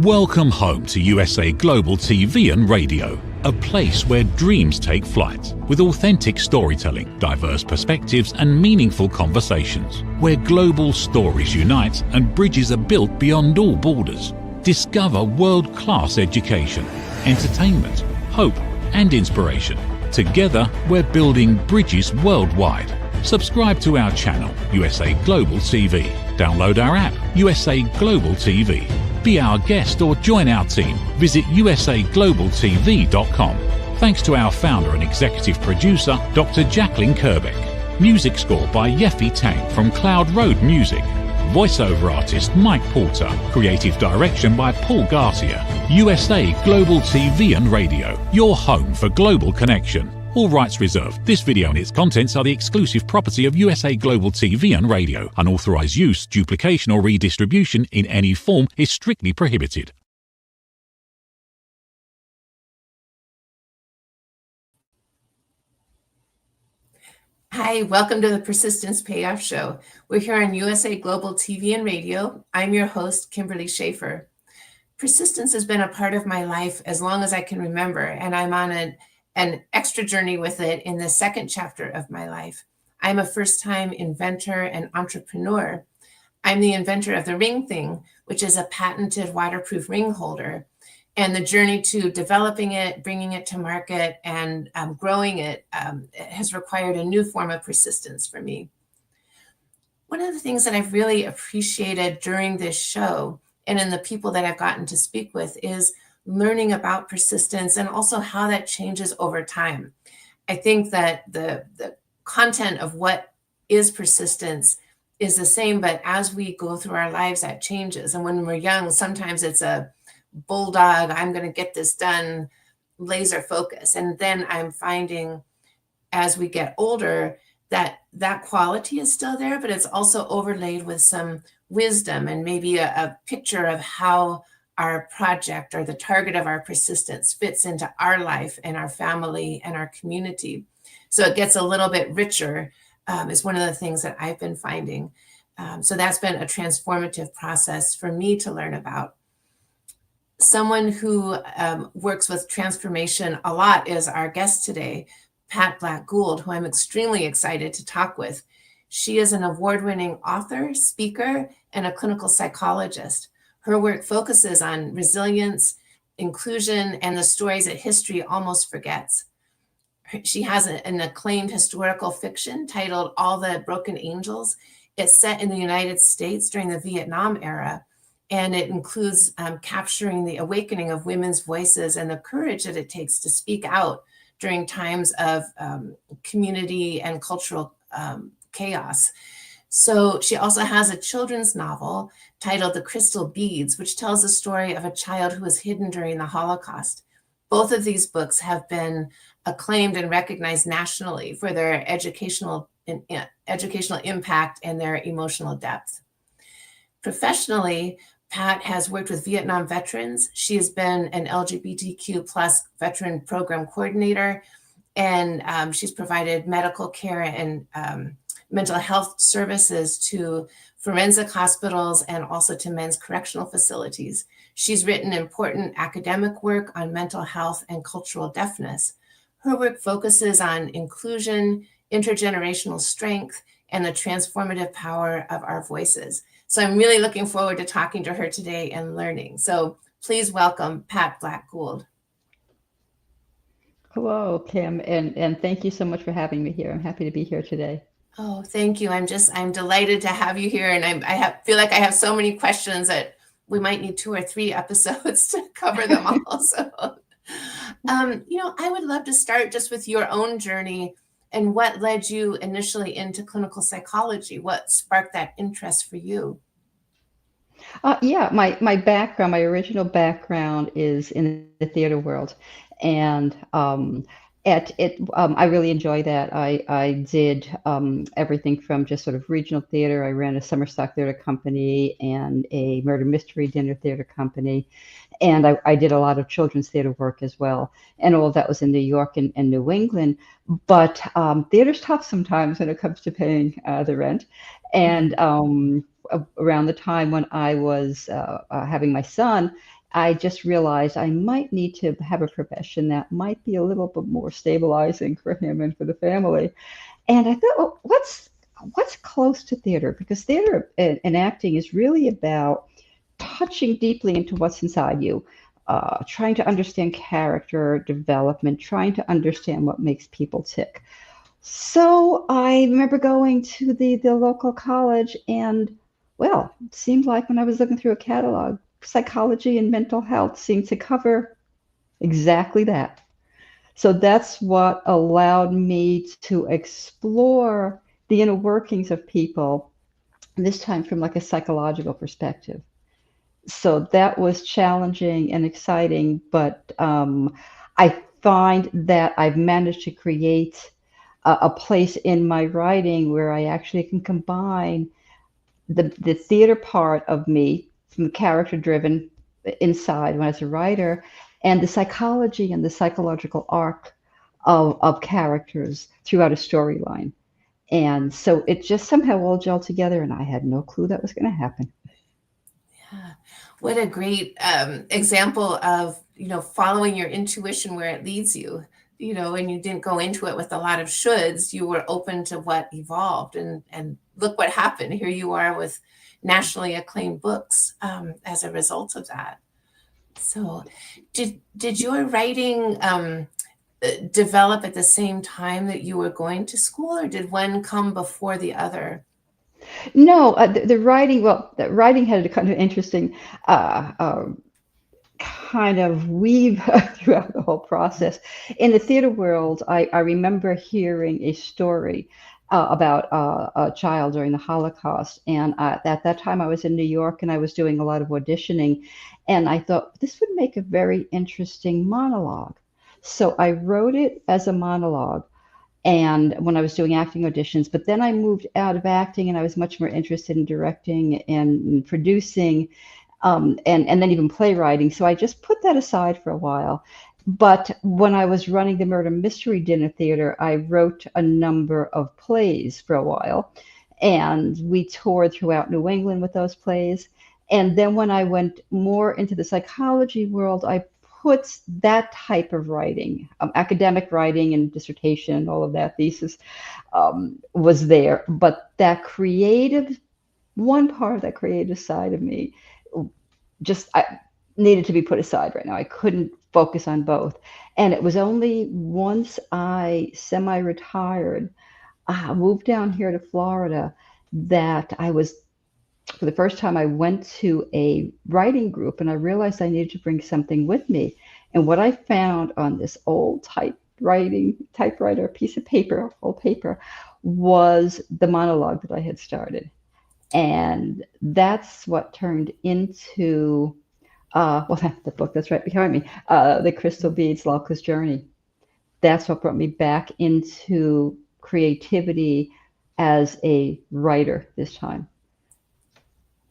Welcome home to USA Global TV and Radio, a place where dreams take flight, with authentic storytelling, diverse perspectives and meaningful conversations, where global stories unite and bridges are built beyond all borders. Discover world-class education, entertainment, hope and inspiration. Together, we're building bridges worldwide. Subscribe to our channel, USA Global TV. Download our app, USA Global TV. Be our guest or join our team. Visit usaglobaltv.com. Thanks to our founder and executive producer, Dr. Jacqueline Kerbeck. Music score by Yeffy Tang from Cloud Road Music. Voiceover artist Mike Porter. Creative direction by Paul Garcia. USA Global TV and Radio, your home for global connection. All rights reserved. This video and its contents are the exclusive property of USA Global TV and Radio. Unauthorized use, duplication or redistribution in any form is strictly prohibited. Hi, welcome to the Persistence Payoff Show. We're here on USA Global TV and Radio. I'm your host, Kimberly SCHAFER. Persistence has been a part of my life as long as I can remember, and I'm on an extra journey with it in the second chapter of my life. I'm a first-time inventor and entrepreneur. I'm the inventor of the ring thing, which is a patented waterproof ring holder. And the journey to developing it, bringing it to market, and growing it has required a new form of persistence for me. One of the things that I've really appreciated during this show and in the people that I've gotten to speak with is learning about persistence and also how that changes over time. I think that the content of what is persistence is the same, but as we go through our lives, that changes. And when we're young, sometimes it's a bulldog, I'm going to get this done, laser focus. And then I'm finding as we get older that that quality is still there, but it's also overlaid with some wisdom and maybe a picture of how our project or the target of our persistence fits into our life and our family and our community. So it gets a little bit richer is one of the things that I've been finding. So that's been a transformative process for me to learn about. Someone who works with transformation a lot is our guest today, Pat BLACK-GOULD, who I'm extremely excited to talk with. She is an award-winning author, speaker, and a clinical psychologist. Her work focuses on resilience, inclusion, and the stories that history almost forgets. She has an acclaimed historical fiction titled All the Broken Angels. It's set in the United States during the Vietnam era, and it includes capturing the awakening of women's voices and the courage that it takes to speak out during times of community and cultural chaos. So she also has a children's novel titled The Crystal Beads, which tells the story of a child who was hidden during the Holocaust. Both of these books have been acclaimed and recognized nationally for their educational impact and their emotional depth. Professionally, Pat has worked with Vietnam veterans. She has been an LGBTQ+ veteran program coordinator, and she's provided medical care and mental health services to forensic hospitals and also to men's correctional facilities. She's written important academic work on mental health and cultural deafness. Her work focuses on inclusion, intergenerational strength, and the transformative power of our voices. So I'm really looking forward to talking to her today and learning. So please welcome Pat BLACK-GOULD. Hello, Kim, and thank you so much for having me here. I'm happy to be here today. Oh, thank you. I'm delighted to have you here. And feel like I have so many questions that we might need 2 or 3 episodes to cover them all. So, I would love to start just with your own journey and what led you initially into clinical psychology. What sparked that interest for you? Yeah, my background, my original background is in the theater world. And I really enjoy that. I did everything from just sort of regional theater. I ran a summer stock theater company and a murder mystery dinner theater company. And I did a lot of children's theater work as well. And all of that was in New York and New England. But theater's tough sometimes when it comes to paying the rent. And around the time when I was having my son, I just realized I might need to have a profession that might be a little bit more stabilizing for him and for the family. And I thought, well, what's close to theater? Because theater and acting is really about touching deeply into what's inside you, trying to understand character development, trying to understand what makes people tick. So I remember going to the local college, and well, it seemed like when I was looking through a catalog, psychology and mental health seemed to cover exactly that. So that's what allowed me to explore the inner workings of people, this time from like a psychological perspective. So that was challenging and exciting, but I find that I've managed to create a place in my writing where I actually can combine the theater part of me from the character driven inside when I was a writer and the psychology and the psychological arc of characters throughout a storyline. And so it just somehow all gelled together, and I had no clue that was going to happen. Yeah. What a great example of, following your intuition where it leads you, and you didn't go into it with a lot of shoulds. You were open to what evolved, and look what happened. Here you are with nationally acclaimed books as a result of that. So did your writing develop at the same time that you were going to school, or did one come before the other? No, the writing, well, the writing had a kind of interesting uh, uh, kind of weave throughout the whole process. In the theater world, I remember hearing a story about a child during the Holocaust. And at that time, I was in New York and I was doing a lot of auditioning. And I thought this would make a very interesting monologue. So I wrote it as a monologue. And when I was doing acting auditions, but then I moved out of acting and I was much more interested in directing and producing, and then even playwriting. So I just put that aside for a while. But when I was running the Murder Mystery Dinner Theater, I wrote a number of plays for a while. And we toured throughout New England with those plays. And then when I went more into the psychology world, I put that type of writing, academic writing and dissertation, all of that thesis was there. But that creative, one part of that creative side of me just needed to be put aside right now. I couldn't focus on both. And it was only once I semi-retired, moved down here to Florida, that I was, for the first time, I went to a writing group and I realized I needed to bring something with me. And what I found on this old typewriter, piece of paper, old paper, was the monologue that I had started. And that's what turned into, well, the book that's right behind me, The Crystal Beads, Locke's Journey. That's what brought me back into creativity as a writer this time.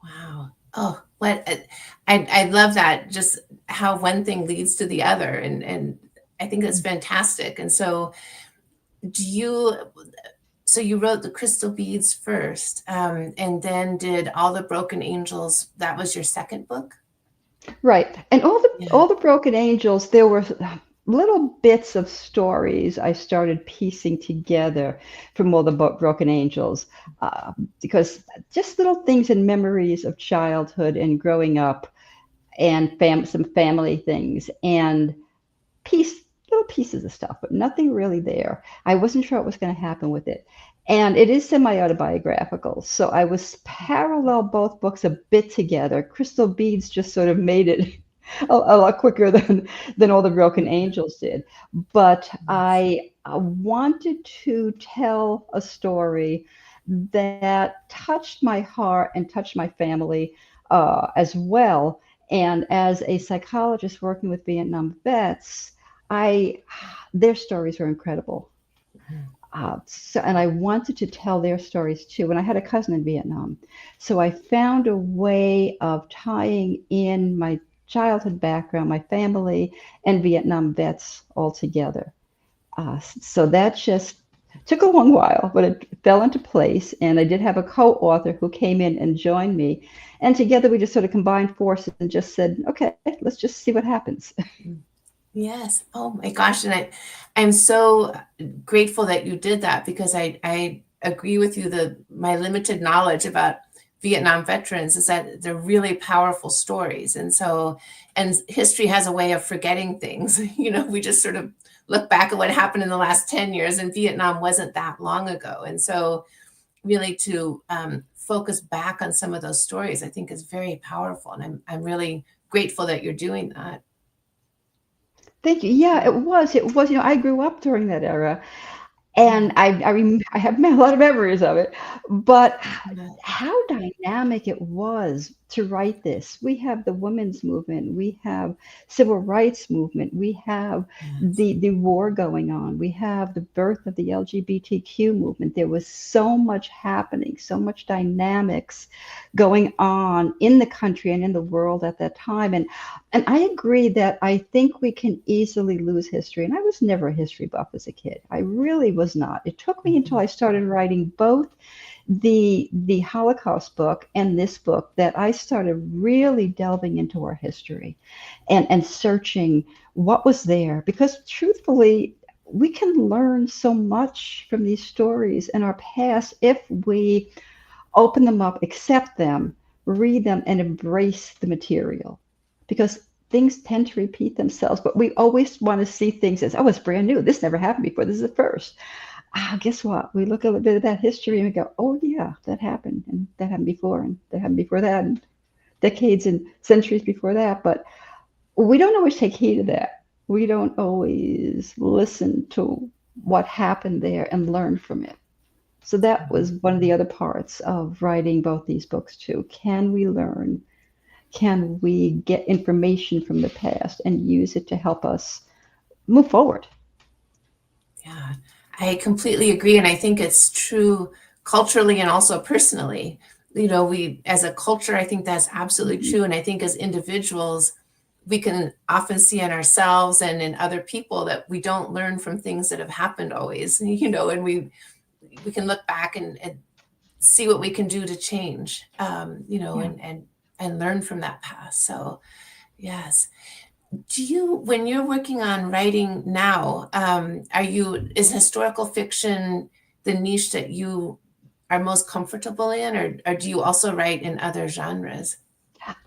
Wow. Oh, I love that, just how one thing leads to the other. And I think that's fantastic. And so you wrote The Crystal Beads first, and then did All the Broken Angels. That was your second book? Right. And all the Broken Angels, there were little bits of stories I started piecing together from all the Broken Angels, because just little things and memories of childhood and growing up, and some family things, and little pieces of stuff, but nothing really there. I wasn't sure what was going to happen with it. And it is semi-autobiographical. So I was parallel both books a bit together. Crystal Beads just sort of made it a lot quicker than All the Broken Angels did. But I wanted to tell a story that touched my heart and touched my family as well. And as a psychologist working with Vietnam vets, their stories were incredible. And I wanted to tell their stories too. And I had a cousin in Vietnam. So I found a way of tying in my childhood background, my family, and Vietnam vets all together. So that just Took a long while, but it fell into place. And I did have a co-author who came in and joined me. And together we just sort of combined forces and just said, okay, let's just see what happens. Yes. Oh my gosh. And I'm so grateful that you did that, because I agree with you that my limited knowledge about Vietnam veterans is that they're really powerful stories. And history has a way of forgetting things. We just sort of look back at what happened in the last 10 years, and Vietnam wasn't that long ago. And so really to focus back on some of those stories, I think is very powerful. And I'm really grateful that you're doing that. Thank you. Yeah, it was. It was. I grew up during that era, and I have a lot of memories of it. But how dynamic it was to write this. We have the women's movement. We have civil rights movement. We have the war going on. We have the birth of the LGBTQ movement. There was so much happening, so much dynamics going on in the country and in the world at that time. And I agree that I think we can easily lose history. And I was never a history buff as a kid. I really was not. It took me until I started writing both the Holocaust book and this book that I started really delving into our history and searching what was there. Because truthfully, we can learn so much from these stories in our past if we open them up, accept them, read them, and embrace the material. Because things tend to repeat themselves, but we always want to see things as, oh, it's brand new. This never happened before. This is the first. Guess what? We look at a bit of that history and we go, oh, yeah, that happened. And that happened before. And that happened before that. And decades and centuries before that. But we don't always take heed of that. We don't always listen to what happened there and learn from it. So that was one of the other parts of writing both these books, too. Can we learn? Can we get information from the past and use it to help us move forward? Yeah, I completely agree. And I think it's true culturally and also personally. We, as a culture, I think that's absolutely true. And I think as individuals, we can often see in ourselves and in other people that we don't learn from things that have happened always, and we can look back and see what we can do to change, and learn from that past. So, yes. When you're working on writing now, is historical fiction the niche that you are most comfortable in, or do you also write in other genres?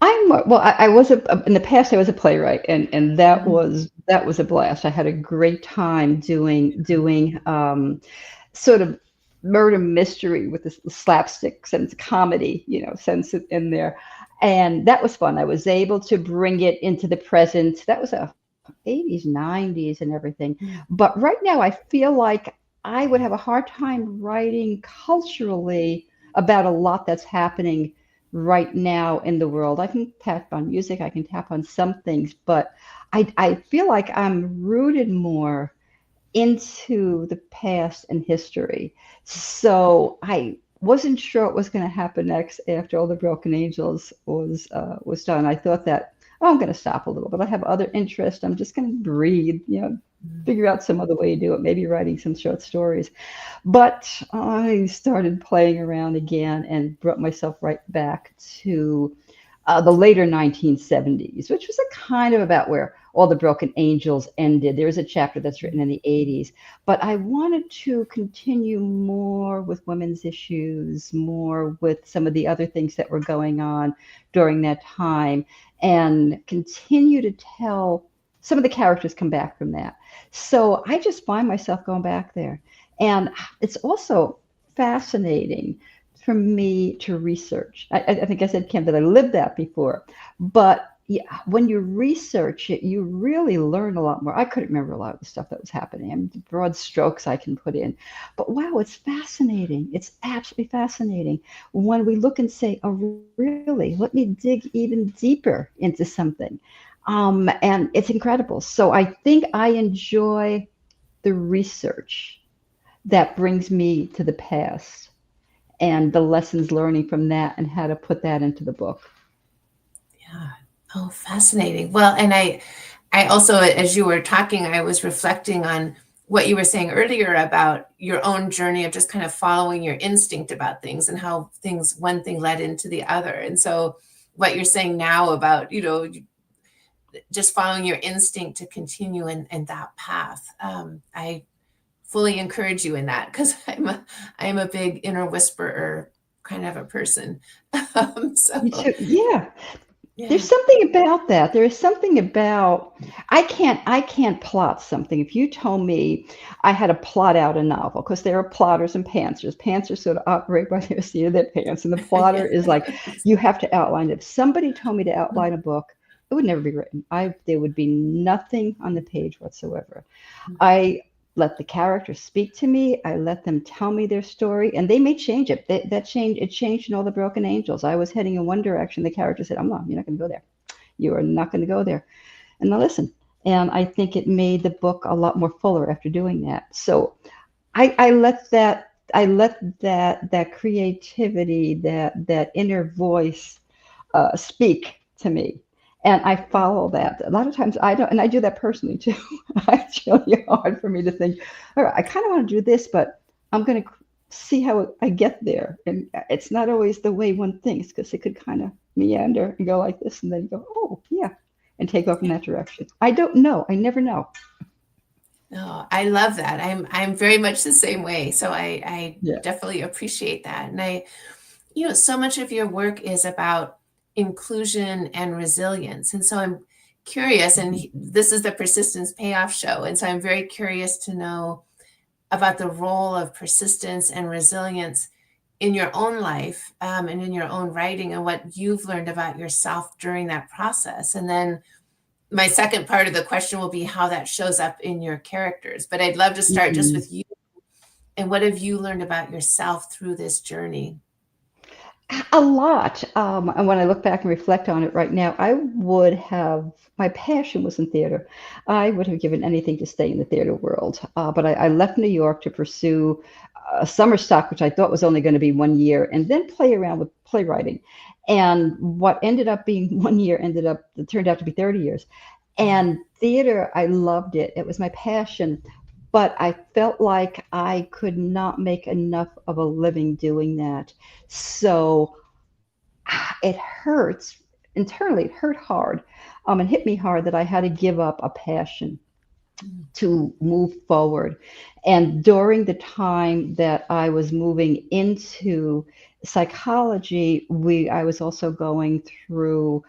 I was in the past. I was a playwright, and that was a blast. I had a great time doing sort of murder mystery with the slapsticks and comedy, sense in there. And that was fun. I was able to bring it into the present. That was a 80s, 90s and everything. But right now I feel like I would have a hard time writing culturally about a lot that's happening right now in the world. I can tap on music, I can tap on some things, but I feel like I'm rooted more into the past and history. So I wasn't sure what was going to happen next after All the Broken Angels was done. I thought that, I'm going to stop a little, but I have other interests. I'm just going to breathe, figure out some other way to do it, maybe writing some short stories. But I started playing around again and brought myself right back to the later 1970s, which was a kind of about where All the Broken Angels ended. There is a chapter that's written in the 80s, but I wanted to continue more with women's issues, more with some of the other things that were going on during that time, and continue to tell some of the characters come back from that. So I just find myself going back there. And it's also fascinating for me to research. I think I said, Kim, that I lived that before. But yeah, when you research it, you really learn a lot more. I couldn't remember a lot of the stuff that was happening. I mean, broad strokes I can put in. But wow, it's fascinating. It's absolutely fascinating when we look and say, oh, really? Let me dig even deeper into something. And it's incredible. So I think I enjoy the research that brings me to the past and the lessons learning from that and how to put that into the book. Yeah. Oh, fascinating. Well, and I also, as you were talking, I was reflecting on what you were saying earlier about your own journey of just kind of following your instinct about things and how one thing led into the other. And so what you're saying now about, just following your instinct to continue in that path. I fully encourage you in that, because I'm a big inner whisperer kind of a person. So Yeah. yeah. There's something about that. There is something about, I can't plot something. If you told me I had to plot out a novel, because there are plotters and pantsers. Pantsers sort of operate by the seat of their pants, and the plotter is like, you have to outline it. If somebody told me to outline a book, it would never be written. There would be nothing on the page whatsoever. I let the characters speak to me. I let them tell me their story, and they may change it. It changed in All the Broken Angels. I was heading in one direction. The character said, you're not going to go there. You are not going to go there. And I listened. And I think it made the book a lot more fuller after doing that. So I let that creativity, that inner voice speak to me. And I follow that. A lot of times I don't, and I do that personally too. It's really hard for me to think, all right, I kind of want to do this, but I'm going to see how I get there. And it's not always the way one thinks, because it could kind of meander and go like this, and then go, oh, yeah, and take off in that direction. I don't know. I never know. No, I love that. I'm very much the same way. So I definitely appreciate that. And so much of your work is about inclusion and resilience. And so I'm curious, and this is the Persistence Payoff Show. And so I'm very curious to know about the role of persistence and resilience in your own life, and in your own writing, and what you've learned about yourself during that process. And then my second part of the question will be how that shows up in your characters. But I'd love to start just with you. And what have you learned about yourself through this journey? A lot. And when I look back and reflect on it right now, my passion was in theater. I would have given anything to stay in the theater world. But I left New York to pursue a summer stock, which I thought was only going to be 1 year, and then play around with playwriting. And what ended up being 1 year it turned out to be 30 years. And theater, I loved it. It was my passion. But I felt like I could not make enough of a living doing that. So it hurts internally. It hurt hard. It hit me hard that I had to give up a passion to move forward. And during the time that I was moving into psychology, I was also going through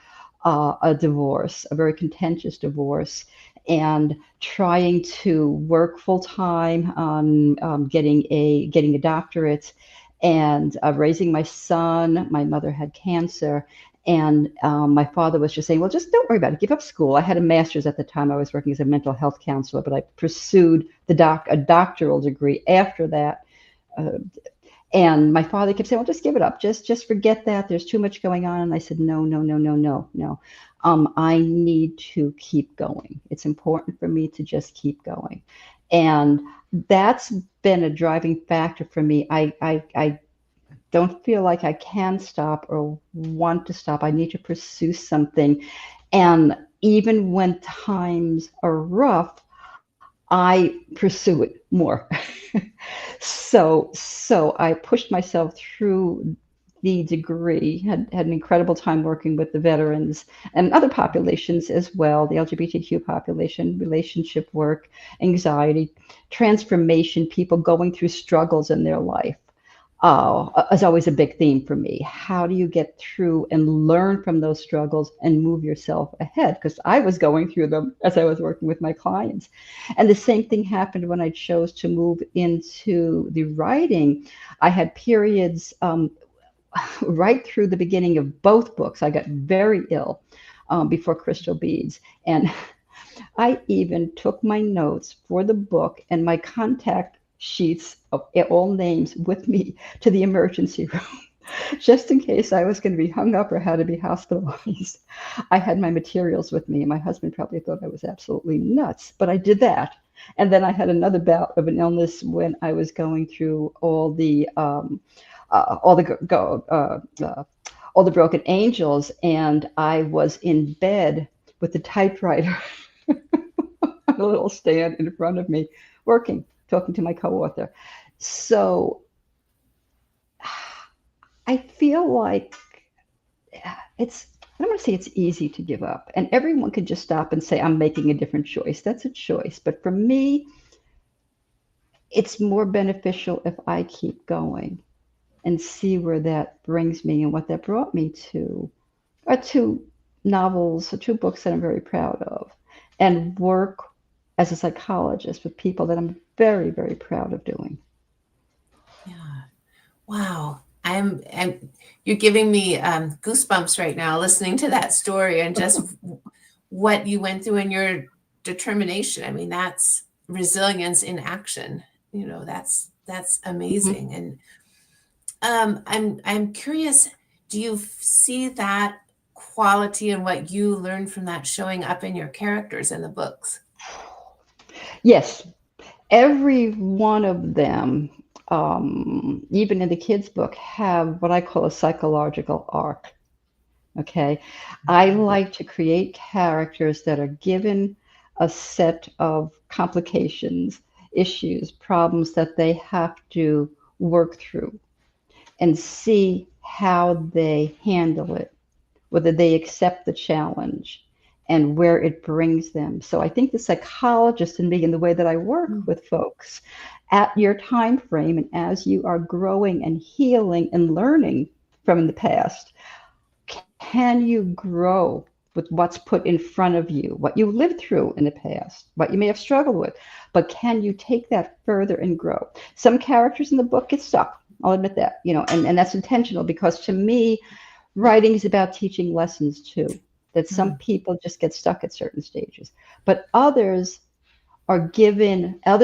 a divorce, a very contentious divorce, and trying to work full time on getting a doctorate, and raising my son. My mother had cancer, and my father was just saying, well, just don't worry about it. Give up school. I had a master's at the time. I was working as a mental health counselor, but I pursued a doctoral degree after that. And my father kept saying, well, just give it up. Just forget that. There's too much going on. And I said, no. I need to keep going. It's important for me to just keep going. And that's been a driving factor for me. I don't feel like I can stop or want to stop. I need to pursue something. And even when times are rough, I pursue it more. So I pushed myself through the degree, had an incredible time working with the veterans and other populations as well, the LGBTQ population, relationship work, anxiety, transformation, people going through struggles in their life. Is always a big theme for me. How do you get through and learn from those struggles and move yourself ahead? Because I was going through them as I was working with my clients. And the same thing happened when I chose to move into the writing. I had periods right through the beginning of both books. I got very ill before Crystal Beads. And I even took my notes for the book and my contact sheets of all names with me to the emergency room, just in case I was going to be hung up or had to be hospitalized. I had my materials with me, and my husband probably thought I was absolutely nuts, but I did that. And then I had another bout of an illness when I was going through all the Broken Angels, and I was in bed with the typewriter on a little stand in front of me, working, talking to my co-author. So I feel like I don't want to say it's easy to give up. And everyone could just stop and say, I'm making a different choice. That's a choice. But for me, it's more beneficial if I keep going and see where that brings me. And what that brought me to are two novels, or two books that I'm very proud of, and work as a psychologist with people that I'm very, very proud of doing. Yeah. Wow. You're giving me goosebumps right now listening to that story and just what you went through and your determination. I mean, that's resilience in action. You know, that's amazing. Mm-hmm. And I'm curious, do you see that quality and what you learned from that showing up in your characters in the books? Yes, every one of them, even in the kids' book, have what I call a psychological arc. Okay. I like to create characters that are given a set of complications, issues, problems that they have to work through and see how they handle it, whether they accept the challenge and where it brings them. So I think the psychologist in me and the way that I work with folks at your time frame and as you are growing and healing and learning from the past, can you grow with what's put in front of you, what you lived through in the past, what you may have struggled with, but can you take that further and grow? Some characters in the book get stuck. I'll admit that, and that's intentional because to me, writing is about teaching lessons too, that some people just get stuck at certain stages, but others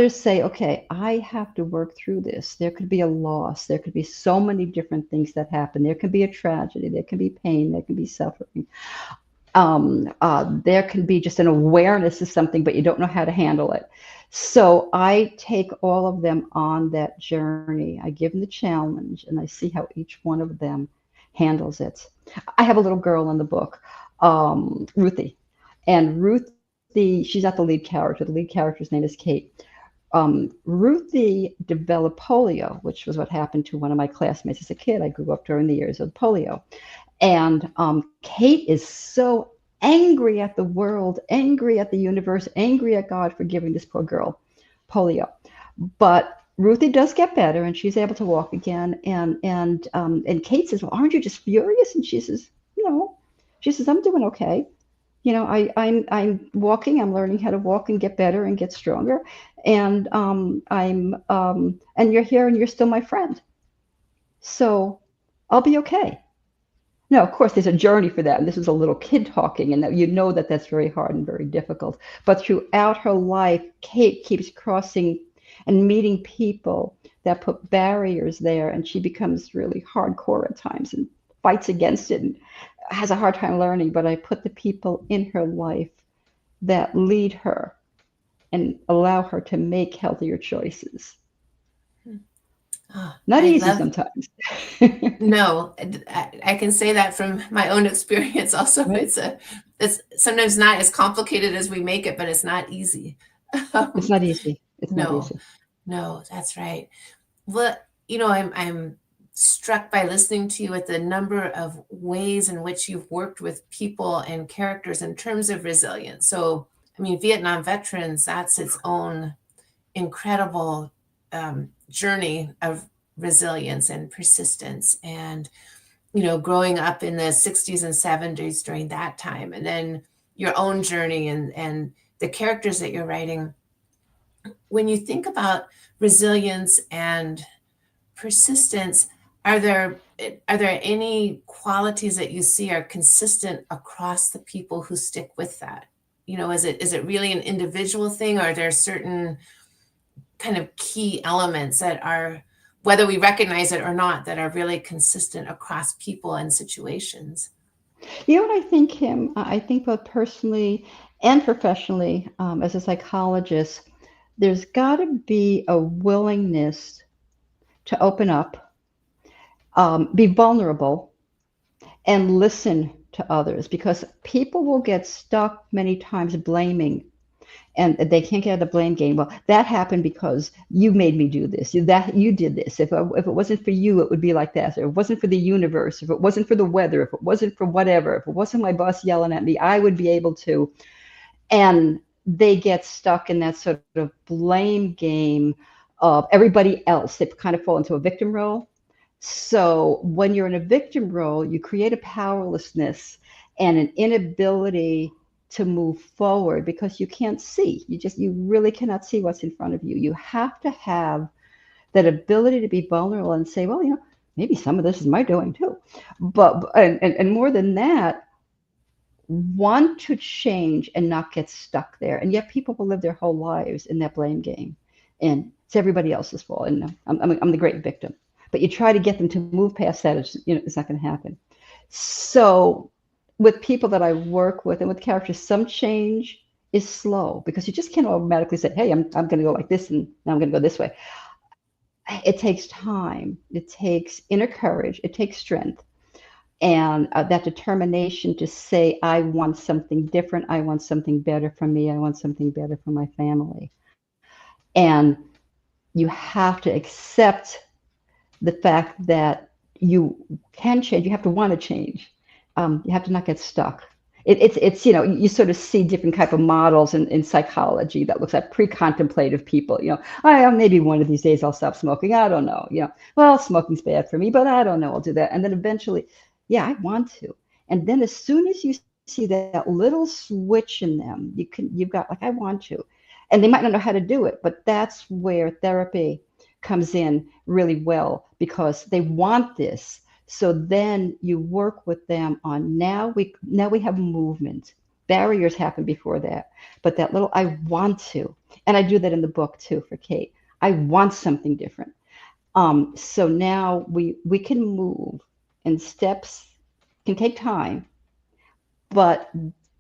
say, okay, I have to work through this. There could be a loss. There could be so many different things that happen. There can be a tragedy. There can be pain. There can be suffering. There can be just an awareness of something, but you don't know how to handle it. So I take all of them on that journey. I give them the challenge and I see how each one of them handles it. I have a little girl in the book, Ruthie, and she's not the lead character. The lead character's name is Kate. Ruthie developed polio, which was what happened to one of my classmates as a kid. I grew up during the years of polio. And Kate is so angry at the world, angry at the universe, angry at God for giving this poor girl polio. But Ruthie does get better and she's able to walk again. And Kate says, well, aren't you just furious? And she says, no. She says, I'm doing okay. I'm walking, I'm learning how to walk and get better and get stronger. And and you're here and you're still my friend. So I'll be okay. Now, of course, there's a journey for that. And this is a little kid talking, and that that's very hard and very difficult. But throughout her life, Kate keeps crossing and meeting people that put barriers there. And she becomes really hardcore at times and fights against it and has a hard time learning. But I put the people in her life that lead her and allow her to make healthier choices. Not easy sometimes. No, I can say that from my own experience. Also, right. It's sometimes not as complicated as we make it, but it's not easy. It's not easy. It's not easy. No, that's right. Well, I'm struck by listening to you at the number of ways in which you've worked with people and characters in terms of resilience. So, I mean, Vietnam veterans, that's its own incredible journey of resilience and persistence, and growing up in the 60s and 70s during that time, and then your own journey and the characters that you're writing. When you think about resilience and persistence, are there any qualities that you see are consistent across the people who stick with that? Is it really an individual thing, or are there certain kind of key elements that are, whether we recognize it or not, that are really consistent across people and situations? You know what I think, Kim? I think both personally and professionally, as a psychologist, there's got to be a willingness to open up, be vulnerable, and listen to others, because people will get stuck many times blaming and they can't get out of the blame game. Well, that happened because you made me do this. You did this. If it wasn't for you, it would be like that. Or if it wasn't for the universe, if it wasn't for the weather, if it wasn't for whatever, if it wasn't my boss yelling at me, I would be able to. And they get stuck in that sort of blame game of everybody else. They kind of fall into a victim role. So when you're in a victim role, you create a powerlessness and an inability to move forward because you can't see. You really cannot see what's in front of you. You have to have that ability to be vulnerable and say, well, maybe some of this is my doing too. But and more than that, want to change and not get stuck there. And yet people will live their whole lives in that blame game, and it's everybody else's fault. And I'm the great victim. But you try to get them to move past that, it's not going to happen. So with people that I work with and with characters, some change is slow because you just can't automatically say, hey, I'm going to go like this and now I'm going to go this way. It takes time. It takes inner courage. It takes strength. And that determination to say, I want something different. I want something better for me. I want something better for my family. And you have to accept the fact that you can change. You have to want to change. You have to not get stuck. It's you sort of see different type of models in psychology that looks at pre-contemplative people. Maybe one of these days I'll stop smoking. I don't know. Well, smoking's bad for me, but I don't know. I'll do that. And then eventually, yeah, I want to. And then as soon as you see that little switch in them, you've got like, I want to. And they might not know how to do it, but that's where therapy comes in really well because they want this. So then you work with them on now we have movement. Barriers happen before that, but that little I want to, and I do that in the book too for Kate. I want something different. So now we can move, and steps can take time, but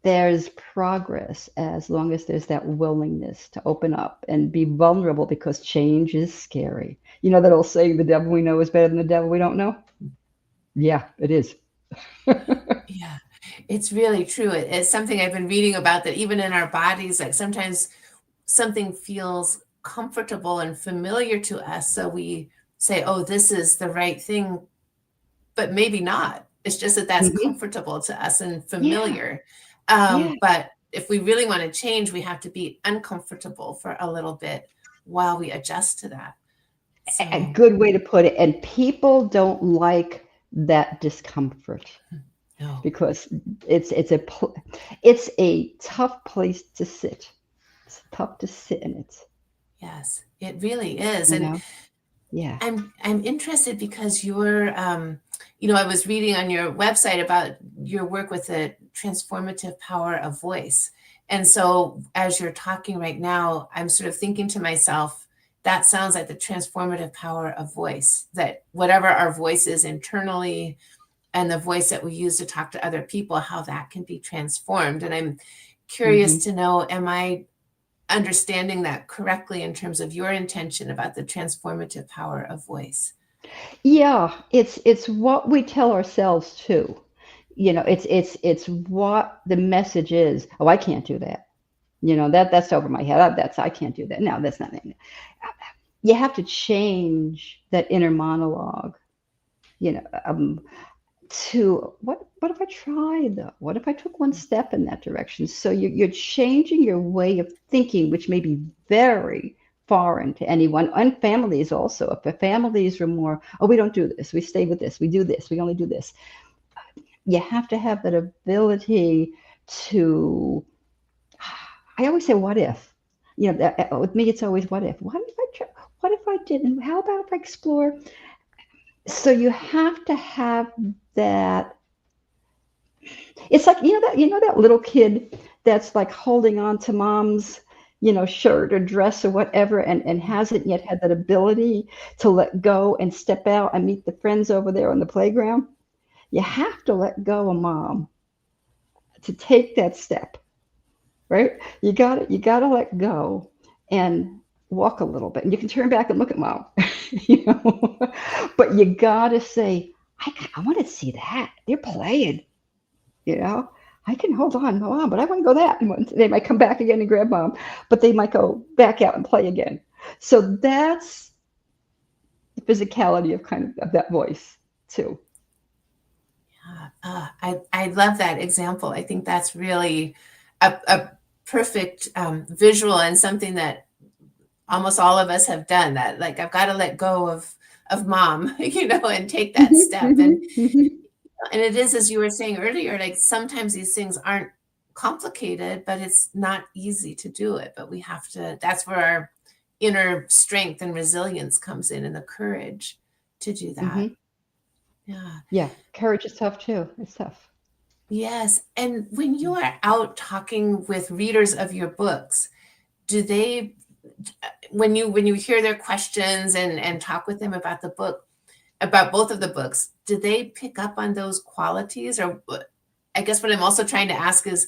there's progress as long as there's that willingness to open up and be vulnerable because change is scary. You know that old saying, the devil we know is better than the devil we don't know? Yeah, it is. Yeah, it's really true. It's something I've been reading about, that even in our bodies, like sometimes something feels comfortable and familiar to us. So we say, oh, this is the right thing, but maybe not. It's just that's comfortable to us and familiar. Yeah. But if we really want to change, we have to be uncomfortable for a little bit while we adjust to that. So. A good way to put it. And people don't like that discomfort. No. Because it's a tough place to sit. It's tough to sit in it. Yes, it really is. And yeah, I'm interested because you're I was reading on your website about your work with the transformative power of voice. And so as you're talking right now, I'm sort of thinking to myself, that sounds like the transformative power of voice, that whatever our voice is internally and the voice that we use to talk to other people, how that can be transformed. And I'm curious to know, am I understanding that correctly in terms of your intention about the transformative power of voice? Yeah, it's what we tell ourselves too. It's what the message is. Oh, I can't do that. That's over my head. I can't do that. No, that's not it. You have to change that inner monologue, to what if I tried though? What if I took one step in that direction? So you're changing your way of thinking, which may be very foreign to anyone, and families also. If the families are more, oh, we don't do this, we stay with this, we do this, we only do this. You have to have that ability to, I always say, what if? With me, it's always what if? What if I try? What if I didn't? How about if I explore? So you have to have that. It's like, that little kid that's like holding on to mom's, shirt or dress or whatever, and hasn't yet had that ability to let go and step out and meet the friends over there on the playground. You have to let go of mom to take that step, right? You got to let go and walk a little bit, and you can turn back and look at mom, but you got to say, I want to see that. They're playing, I I can hold on, Mom, but I want to go that. And they might come back again and grab Mom, but they might go back out and play again. So that's the physicality of kind of that voice too. I love that example. I think that's really a perfect visual, and something that almost all of us have done, that like, I've got to let go of Mom, and take that step. And it is, as you were saying earlier, like sometimes these things aren't complicated, but it's not easy to do it. But we have to, that's where our inner strength and resilience comes in, and the courage to do that. Yeah. Courage is tough too. It's tough. Yes. And when you are out talking with readers of your books, do they, when you hear their questions and talk with them about the book, about both of the books, do they pick up on those qualities? Or I guess what I'm also trying to ask is,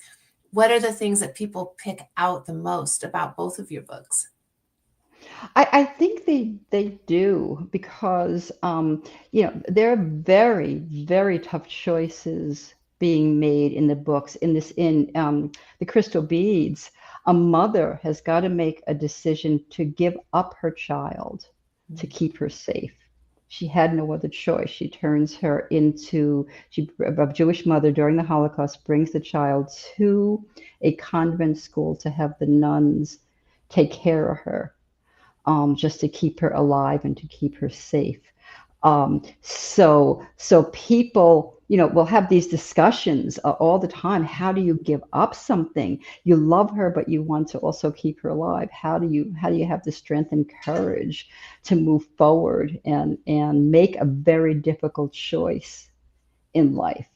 what are the things that people pick out the most about both of your books? I think they do, because there are very, very tough choices being made in the books. In the Crystal Beads, a mother has got to make a decision to give up her child to keep her safe. She had no other choice. She turns her into a Jewish mother during the Holocaust, brings the child to a convent school to have the nuns take care of her, just to keep her alive and to keep her safe. So people, will have these discussions all the time. How do you give up something? You love her, but you want to also keep her alive. How do you have the strength and courage to move forward and make a very difficult choice in life?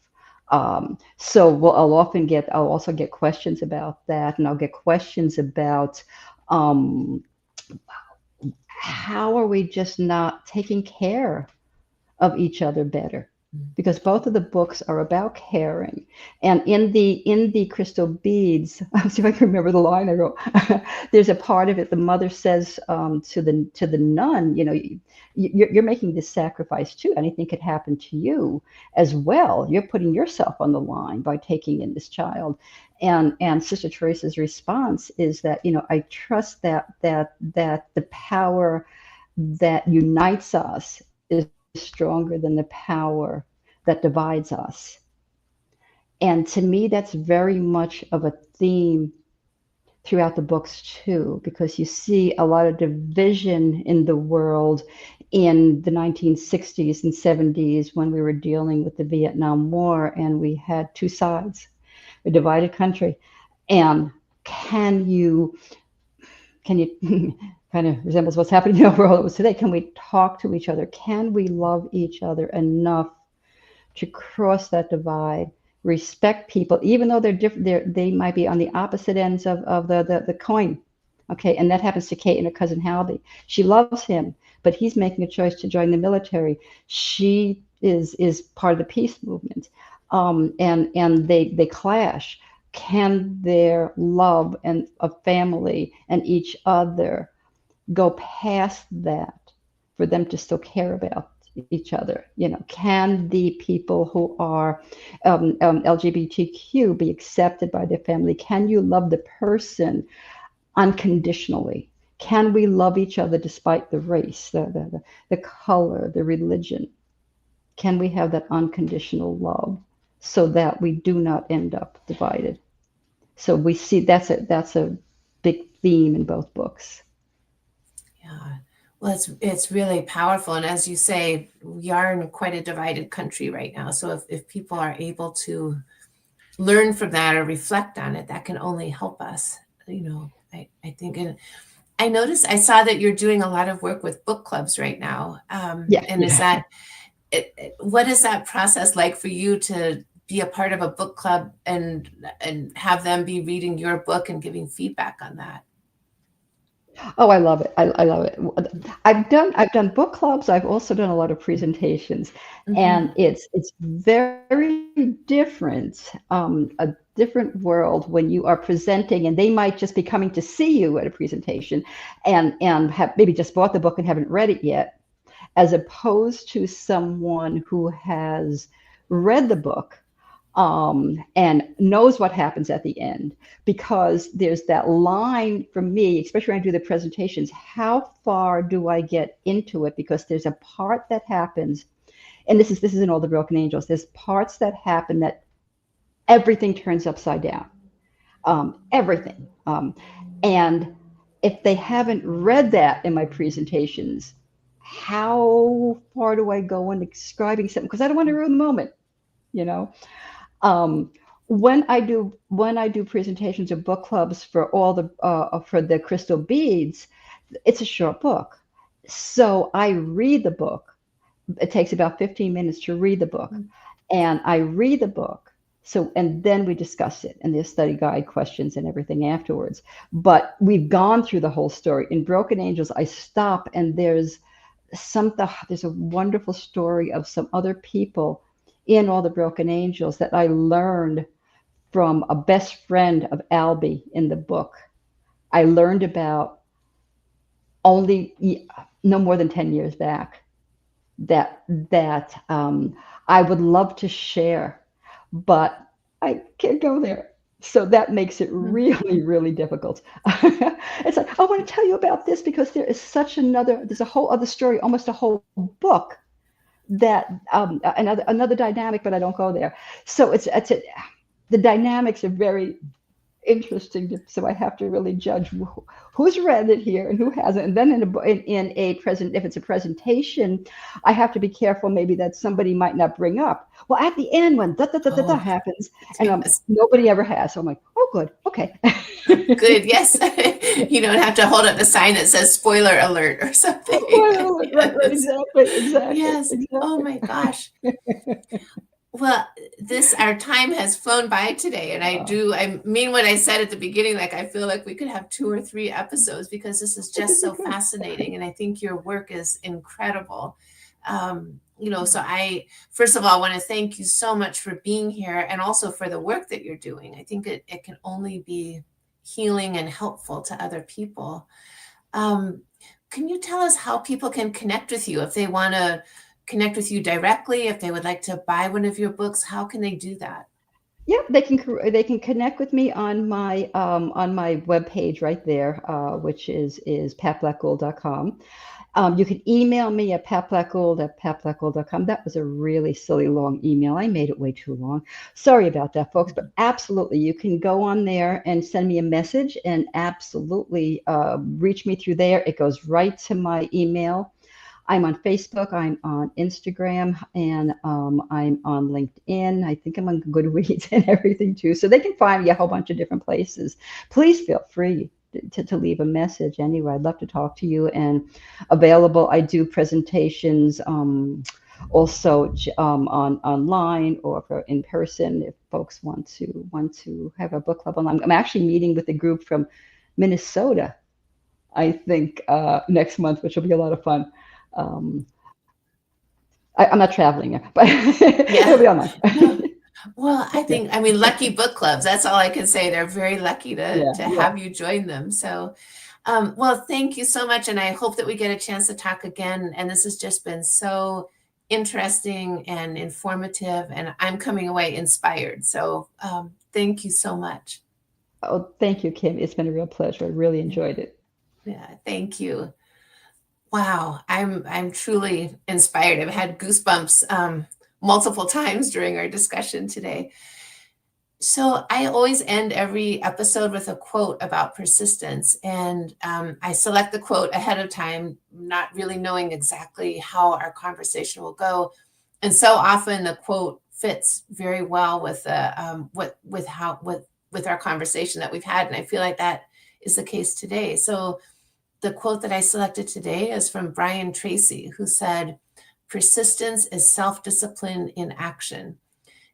So I'll also get questions about that, and I'll get questions about, how are we just not taking care of each other better? Because both of the books are about caring. And in the Crystal Beads, I'll see if I can remember the line I wrote. There's a part of it, the mother says to the nun, you're making this sacrifice too. Anything could happen to you as well. You're putting yourself on the line by taking in this child. And Sister Teresa's response is that, I trust that the power that unites us is stronger than the power that divides us. And to me, that's very much of a theme throughout the books too, because you see a lot of division in the world in the 1960s and 70s, when we were dealing with the Vietnam War, and we had two sides, a divided country. And can you kind of resembles what's happening in the world today? Can we talk to each other? Can we love each other enough to cross that divide, respect people, even though they're different? They might be on the opposite ends of the coin. Okay, and that happens to Kate and her cousin Halby. She loves him, but he's making a choice to join the military. She is part of the peace movement, and they clash. Can their love and of family and each other go past that for them to still care about each other? Can the people who are LGBTQ be accepted by their family? Can you love the person unconditionally? Can we love each other despite the race, the color, the religion? Can we have that unconditional love so that we do not end up divided? So we see that's a big theme in both books. Yeah, well, it's really powerful. And as you say, we are in quite a divided country right now. So if people are able to learn from that or reflect on it, that can only help us. I think, and I saw that you're doing a lot of work with book clubs right now. And is that, what is that process like for you to be a part of a book club and have them be reading your book and giving feedback on that? Oh, I love it. I love it. I've done book clubs. I've also done a lot of presentations, and it's very different, a different world when you are presenting, and they might just be coming to see you at a presentation and have maybe just bought the book and haven't read it yet, as opposed to someone who has read the book, and knows what happens at the end, because there's that line for me, especially when I do the presentations, how far do I get into it? Because there's a part that happens, and this is in All the Broken Angels, there's parts that happen that everything turns upside down, everything. And if they haven't read that in my presentations, how far do I go in describing something? Because I don't want to ruin the moment, you know. When I do presentations or book clubs for all the for the crystal beads, it's a short book, so I read the book. It takes about 15 minutes to read the book, and I read the book. So, and then we discuss it, and there's study guide questions and everything afterwards. But we've gone through the whole story. In Broken Angels, I stop, and there's a wonderful story of some other people in All the Broken Angels that I learned from a best friend of Albie in the book. I learned about only no more than 10 years back that I would love to share, but I can't go there. So that makes it really, really difficult. It's like, I want to tell you about this because there's a whole other story, almost a whole book that another dynamic, but I don't go there. So the dynamics are very interesting. So I have to really judge who's read it here and who hasn't. And then if it's a presentation, I have to be careful maybe that somebody might not bring up. Well, at the end when da happens, and nobody ever has. So I'm like, oh, good, okay. Good, yes. You don't have to hold up a sign that says "spoiler alert" or something. Spoiler alert, right, exactly. Yes. Exactly. Oh my gosh. Well, our time has flown by today, and I mean what I said at the beginning. Like, I feel like we could have 2 or 3 episodes because this is just so fascinating, and I think your work is incredible. So I, first of all, want to thank you so much for being here, and also for the work that you're doing. I think it can only be healing and helpful to other people. Can you tell us how people can connect with you if they want to connect with you directly, if they would like to buy one of your books? How can they do that? Yeah, they can connect with me on my webpage right there, which is patblackgould.com. You can email me at patblackgould@patblackgould.com. That was a really silly long email. I made it way too long. Sorry about that, folks, but absolutely, you can go on there and send me a message, and absolutely reach me through there. It goes right to my email. I'm on Facebook, I'm on Instagram, and I'm on LinkedIn. I think I'm on Goodreads and everything too. So they can find me a whole bunch of different places. Please feel free to leave a message anyway. I'd love to talk to you, and available. I do presentations also online or in person if folks want to have a book club online. I'm actually meeting with a group from Minnesota, I think, next month, which will be a lot of fun. I'm not traveling there, but it'll be online. Well, I mean, lucky book clubs. That's all I can say. They're very lucky to have you join them. So, well, thank you so much. And I hope that we get a chance to talk again. And this has just been so interesting and informative. And I'm coming away inspired. So thank you so much. Oh, thank you, Kim. It's been a real pleasure. I really enjoyed it. Yeah, thank you. Wow, I'm truly inspired. I've had goosebumps multiple times during our discussion today. So I always end every episode with a quote about persistence, and I select the quote ahead of time, not really knowing exactly how our conversation will go. And so often the quote fits very well with with our conversation that we've had, and I feel like that is the case today. So the quote that I selected today is from Brian Tracy, who said, "Persistence is self-discipline in action."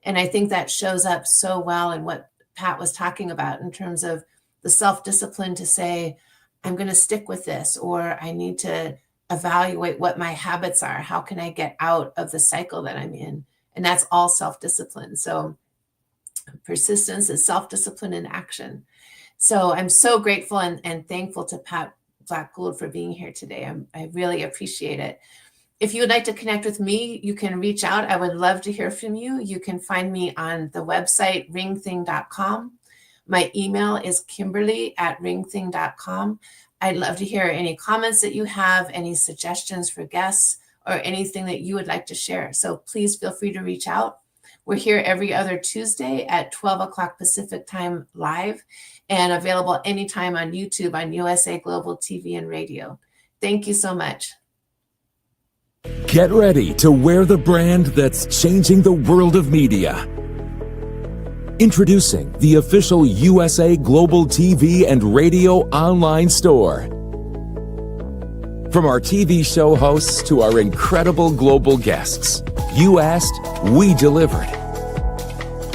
And I think that shows up so well in what Pat was talking about in terms of the self-discipline to say, I'm going to stick with this, or I need to evaluate what my habits are. How can I get out of the cycle that I'm in? And that's all self-discipline. So persistence is self-discipline in action. So I'm so grateful and thankful to Pat Black-Gould for being here today. I really appreciate it. If you would like to connect with me, you can reach out. I would love to hear from you. You can find me on the website ringthing.com. My email is kimberly@ringthing.com. I'd love to hear any comments that you have, any suggestions for guests, or anything that you would like to share. So please feel free to reach out. We're here every other Tuesday at 12 o'clock Pacific time live and available anytime on YouTube on USA Global TV and Radio. Thank you so much. Get ready to wear the brand that's changing the world of media. Introducing the official USA Global TV and Radio online store. From our TV show hosts to our incredible global guests, you asked, we delivered.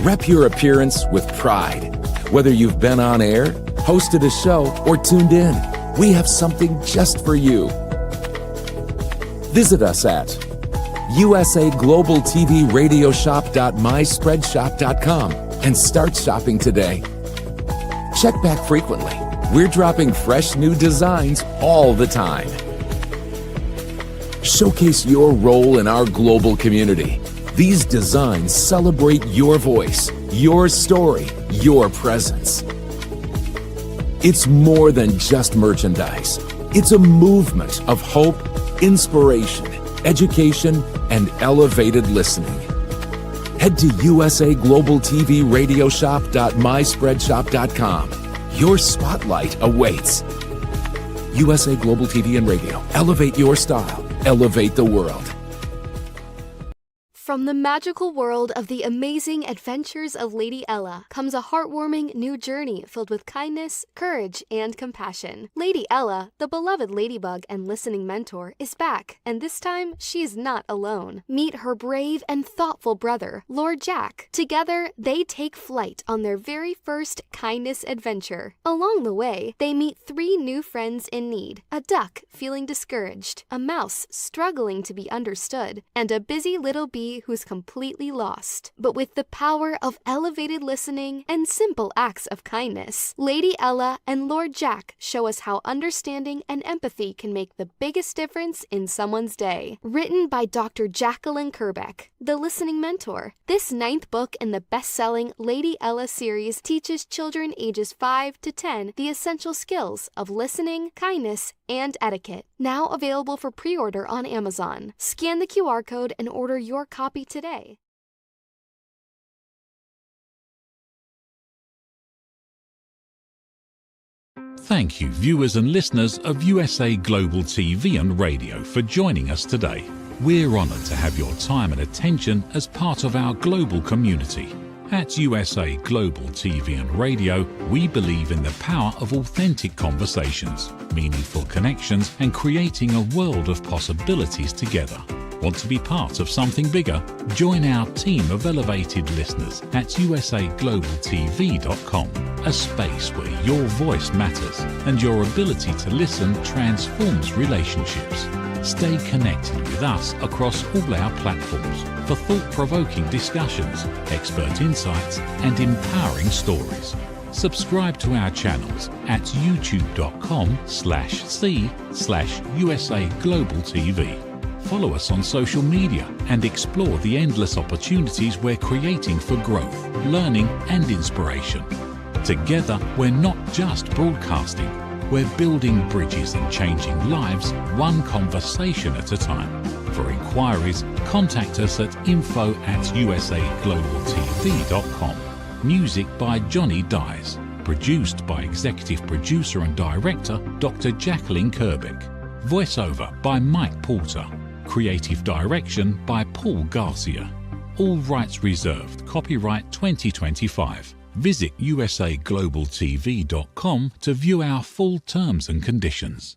Rep your appearance with pride. Whether you've been on air, hosted a show, or tuned in, we have something just for you. Visit us at usaglobaltvradioshoп.myspreadshop.com and start shopping today. Check back frequently. We're dropping fresh new designs all the time. Showcase your role in our global community. These designs celebrate your voice, your story, your presence. It's more than just merchandise. It's a movement of hope, inspiration, education, and elevated listening. Head to usaglobaltvradioshoп.myspreadshop.com. Your spotlight awaits. USA Global TV and Radio. Elevate your style. Elevate the world. From the magical world of the amazing adventures of Lady Ella comes a heartwarming new journey filled with kindness, courage, and compassion. Lady Ella, the beloved ladybug and listening mentor, is back, and this time she is not alone. Meet her brave and thoughtful brother, Lord Jack. Together, they take flight on their very first kindness adventure. Along the way, they meet 3 new friends in need: a duck feeling discouraged, a mouse struggling to be understood, and a busy little bee who's completely lost. But with the power of elevated listening and simple acts of kindness, Lady Ella and Lord Jack show us how understanding and empathy can make the biggest difference in someone's day. Written by Dr. Jacqueline Kerbeck, the listening mentor, this 9th book in the best-selling Lady Ella series teaches children ages 5 to 10 the essential skills of listening, kindness, and etiquette. Now available for pre-order on Amazon. Scan the QR code and order your copy today. Thank you, viewers and listeners of USA Global TV and Radio, for joining us today. We're honoured to have your time and attention as part of our global community. At USA Global TV and Radio, we believe in the power of authentic conversations, meaningful connections, and creating a world of possibilities together. Want to be part of something bigger? Join our team of elevated listeners at usaglobaltv.com, a space where your voice matters and your ability to listen transforms relationships. Stay connected with us across all our platforms for thought-provoking discussions, expert insights, and empowering stories. Subscribe to our channels at youtube.com/c/USAGlobalTV. Follow us on social media and explore the endless opportunities we're creating for growth, learning, and inspiration. Together, we're not just broadcasting, we're building bridges and changing lives one conversation at a time. For inquiries, contact us at info@usaglobaltv.com. Music by Johnny Dyes. Produced by Executive Producer and Director Dr. Jacqueline Kerbeck. Voiceover by Mike Porter. Creative Direction by Paul Garcia. All rights reserved. Copyright 2025. Visit usaglobaltv.com to view our full terms and conditions.